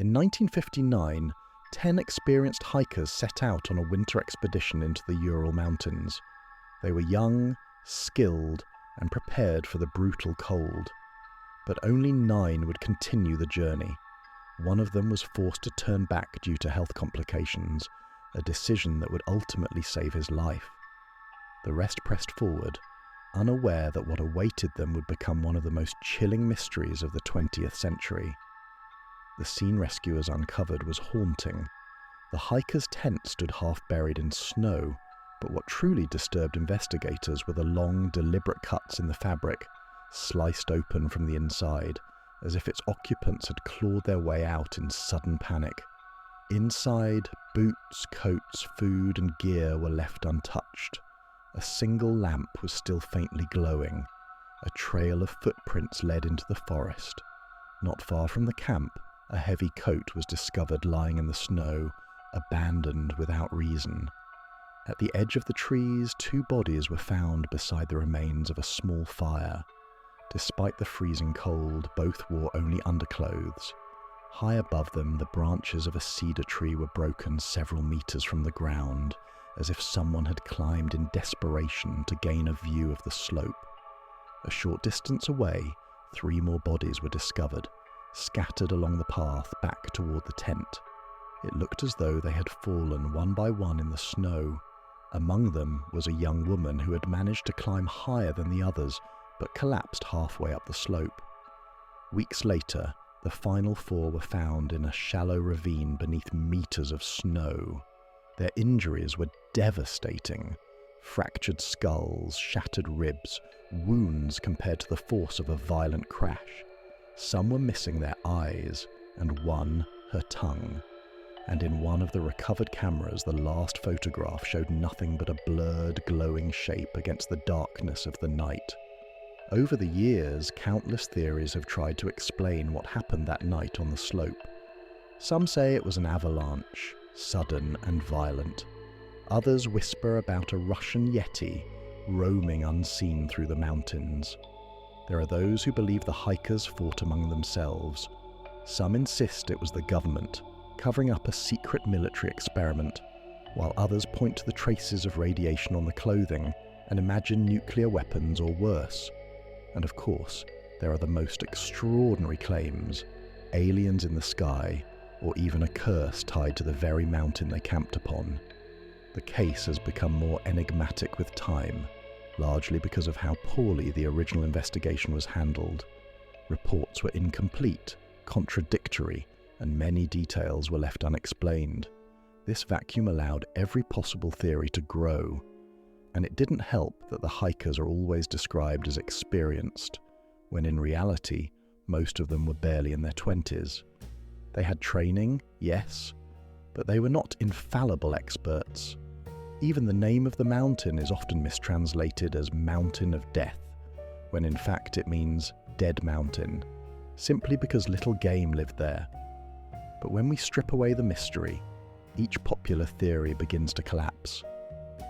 In 1959, 10 experienced hikers set out on a winter expedition into the Ural Mountains. They were young, skilled, and prepared for the brutal cold. But only 9 would continue the journey. One of them was forced to turn back due to health complications, a decision that would ultimately save his life. The rest pressed forward, unaware that what awaited them would become one of the most chilling mysteries of the 20th century. The scene rescuers uncovered was haunting. The hikers' tent stood half buried in snow, but what truly disturbed investigators were the long, deliberate cuts in the fabric, sliced open from the inside, as if its occupants had clawed their way out in sudden panic. Inside, boots, coats, food, and gear were left untouched. A single lamp was still faintly glowing. A trail of footprints led into the forest. Not far from the camp, a heavy coat was discovered lying in the snow, abandoned without reason. At the edge of the trees, 2 bodies were found beside the remains of a small fire. Despite the freezing cold, both wore only underclothes. High above them, the branches of a cedar tree were broken several meters from the ground, as if someone had climbed in desperation to gain a view of the slope. A short distance away, 3 more bodies were discovered, scattered along the path back toward the tent. It looked as though they had fallen one by one in the snow. Among them was a young woman who had managed to climb higher than the others, but collapsed halfway up the slope. Weeks later, the final 4 were found in a shallow ravine beneath meters of snow. Their injuries were devastating. Fractured skulls, shattered ribs, wounds compared to the force of a violent crash. Some were missing their eyes, and one her tongue. And in one of the recovered cameras, the last photograph showed nothing but a blurred, glowing shape against the darkness of the night. Over the years, countless theories have tried to explain what happened that night on the slope. Some say it was an avalanche, sudden and violent. Others whisper about a Russian yeti roaming unseen through the mountains. There are those who believe the hikers fought among themselves. Some insist it was the government, covering up a secret military experiment, while others point to the traces of radiation on the clothing and imagine nuclear weapons or worse. And of course, there are the most extraordinary claims, aliens in the sky, or even a curse tied to the very mountain they camped upon. The case has become more enigmatic with time, largely because of how poorly the original investigation was handled. Reports were incomplete, contradictory, and many details were left unexplained. This vacuum allowed every possible theory to grow, and it didn't help that the hikers are always described as experienced, when in reality, most of them were barely in their 20s. They had training, yes, but they were not infallible experts. Even the name of the mountain is often mistranslated as Mountain of Death, when in fact it means Dead Mountain, simply because little game lived there. But when we strip away the mystery, each popular theory begins to collapse.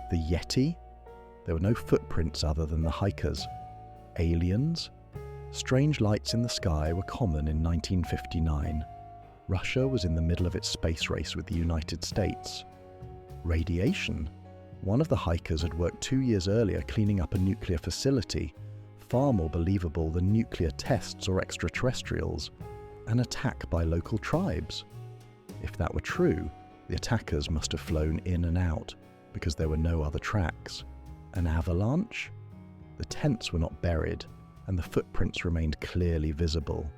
The Yeti? There were no footprints other than the hikers. Aliens? Strange lights in the sky were common in 1959. Russia was in the middle of its space race with the United States. Radiation? One of the hikers had worked 2 years earlier cleaning up a nuclear facility, far more believable than nuclear tests or extraterrestrials. An attack by local tribes. If that were true, the attackers must have flown in and out, because there were no other tracks. An avalanche? The tents were not buried, and the footprints remained clearly visible.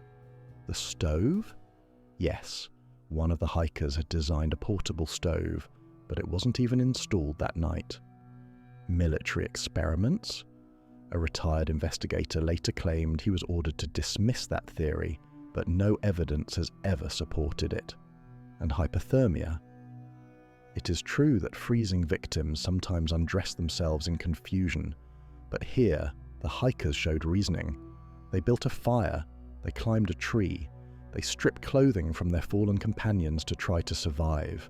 The stove? Yes, one of the hikers had designed a portable stove, but it wasn't even installed that night. Military experiments? A retired investigator later claimed he was ordered to dismiss that theory, but no evidence has ever supported it. And hypothermia? It is true that freezing victims sometimes undress themselves in confusion, but here the hikers showed reasoning. They built a fire, they climbed a tree, they stripped clothing from their fallen companions to try to survive.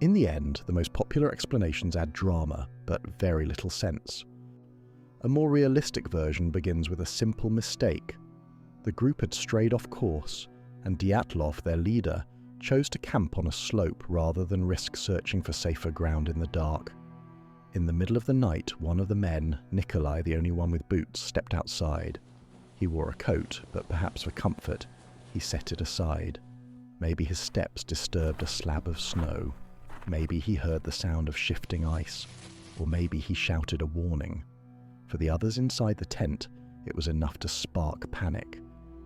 In the end, the most popular explanations add drama, but very little sense. A more realistic version begins with a simple mistake. The group had strayed off course, and Dyatlov, their leader, chose to camp on a slope rather than risk searching for safer ground in the dark. In the middle of the night, one of the men, Nikolai, the only one with boots, stepped outside. He wore a coat, but perhaps for comfort, he set it aside. Maybe his steps disturbed a slab of snow. Maybe he heard the sound of shifting ice, or maybe he shouted a warning. For the others inside the tent, it was enough to spark panic.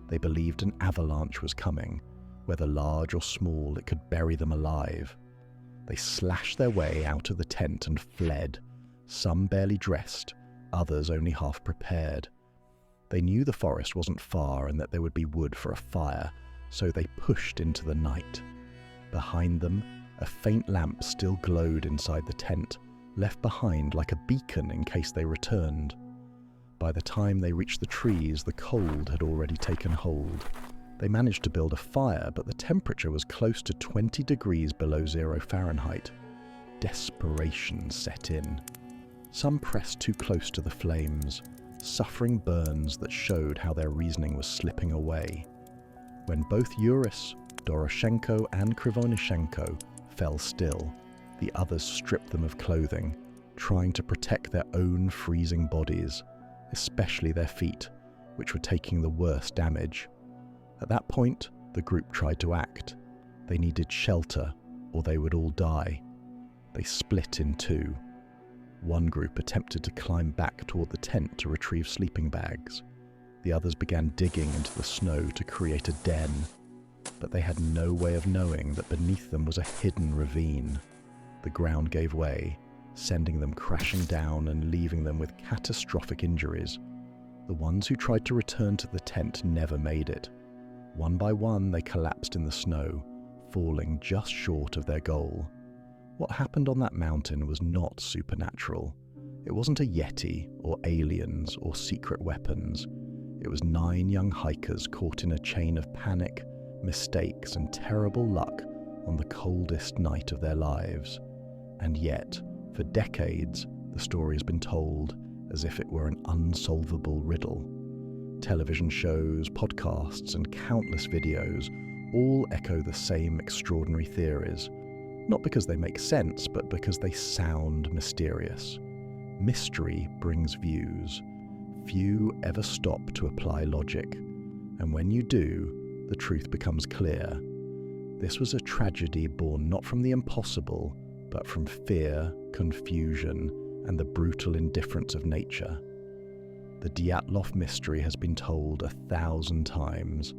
They believed an avalanche was coming. Whether large or small, it could bury them alive. They slashed their way out of the tent and fled, some barely dressed, others only half prepared. They knew the forest wasn't far and that there would be wood for a fire, so they pushed into the night. Behind them, a faint lamp still glowed inside the tent, left behind like a beacon in case they returned. By the time they reached the trees, the cold had already taken hold. They managed to build a fire, but the temperature was close to 20 degrees below 0 Fahrenheit. Desperation set in. Some pressed too close to the flames, suffering burns that showed how their reasoning was slipping away. When both Yuris, Doroshenko and Krivonishenko fell still, the others stripped them of clothing, trying to protect their own freezing bodies, especially their feet, which were taking the worst damage. At that point, the group tried to act. They needed shelter, or they would all die. They split in two. One group attempted to climb back toward the tent to retrieve sleeping bags. The others began digging into the snow to create a den, but they had no way of knowing that beneath them was a hidden ravine. The ground gave way, sending them crashing down and leaving them with catastrophic injuries. The ones who tried to return to the tent never made it. One by one, they collapsed in the snow, falling just short of their goal. What happened on that mountain was not supernatural. It wasn't a yeti, or aliens, or secret weapons. It was 9 young hikers caught in a chain of panic, mistakes, and terrible luck on the coldest night of their lives. And yet, for decades, the story has been told as if it were an unsolvable riddle. Television shows, podcasts, and countless videos all echo the same extraordinary theories, not because they make sense, but because they sound mysterious. Mystery brings views. Few ever stop to apply logic, and when you do, the truth becomes clear. This was a tragedy born not from the impossible, but from fear, confusion, and the brutal indifference of nature. The Dyatlov mystery has been told 1,000 times,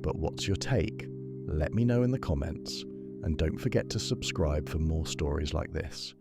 but what's your take? Let me know in the comments, and don't forget to subscribe for more stories like this.